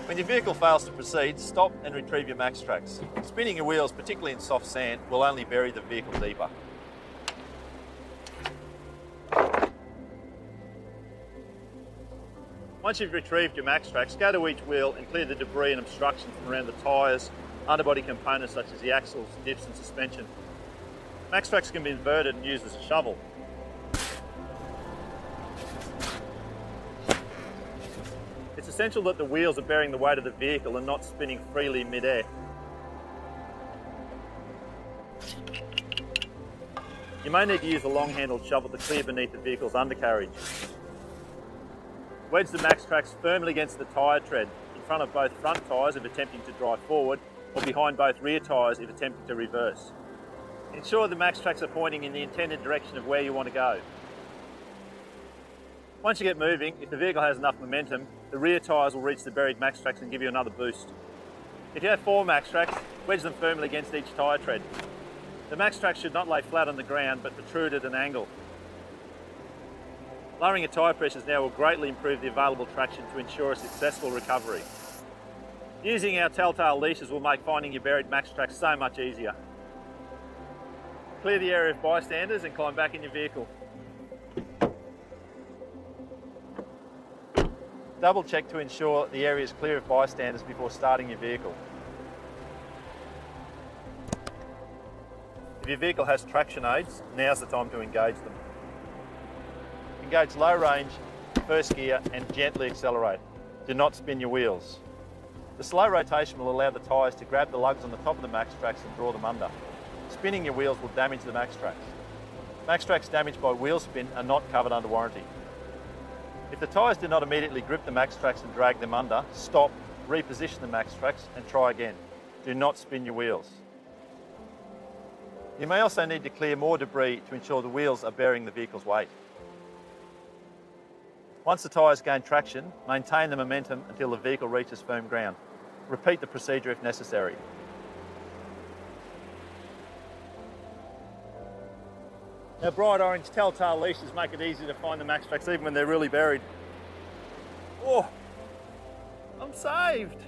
When your vehicle fails to proceed, stop and retrieve your MAXTRAX. Spinning your wheels, particularly in soft sand, will only bury the vehicle deeper. Once you've retrieved your MAXTRAX, go to each wheel and clear the debris and obstructions from around the tyres, underbody components such as the axles, diffs and suspension. MAXTRAX can be inverted and used as a shovel. It's essential that the wheels are bearing the weight of the vehicle and not spinning freely in mid-air. You may need to use a long-handled shovel to clear beneath the vehicle's undercarriage. Wedge the MAXTRAX firmly against the tyre tread, in front of both front tyres if attempting to drive forward, or behind both rear tyres if attempting to reverse. Ensure the MAXTRAX are pointing in the intended direction of where you want to go. Once you get moving, if the vehicle has enough momentum, the rear tyres will reach the buried MAXTRAX and give you another boost. If you have 4 MAXTRAX, wedge them firmly against each tyre tread. The MAXTRAX should not lay flat on the ground, but protrude at an angle. Lowering your tyre pressures now will greatly improve the available traction to ensure a successful recovery. Using our telltale leashes will make finding your buried MAXTRAX so much easier. Clear the area of bystanders and climb back in your vehicle. Double check to ensure the area is clear of bystanders before starting your vehicle. If your vehicle has traction aids, now's the time to engage them. Engage low range, first gear and gently accelerate. Do not spin your wheels. The slow rotation will allow the tyres to grab the lugs on the top of the MAXTRAX and draw them under. Spinning your wheels will damage the MAXTRAX. MAXTRAX damaged by wheel spin are not covered under warranty. If the tyres do not immediately grip the MAXTRAX and drag them under, stop, reposition the MAXTRAX and try again. Do not spin your wheels. You may also need to clear more debris to ensure the wheels are bearing the vehicle's weight. Once the tyres gain traction, maintain the momentum until the vehicle reaches firm ground. Repeat the procedure if necessary. Now, bright orange telltale leashes make it easy to find the MAXTRAX even when they're really buried. Oh, I'm saved!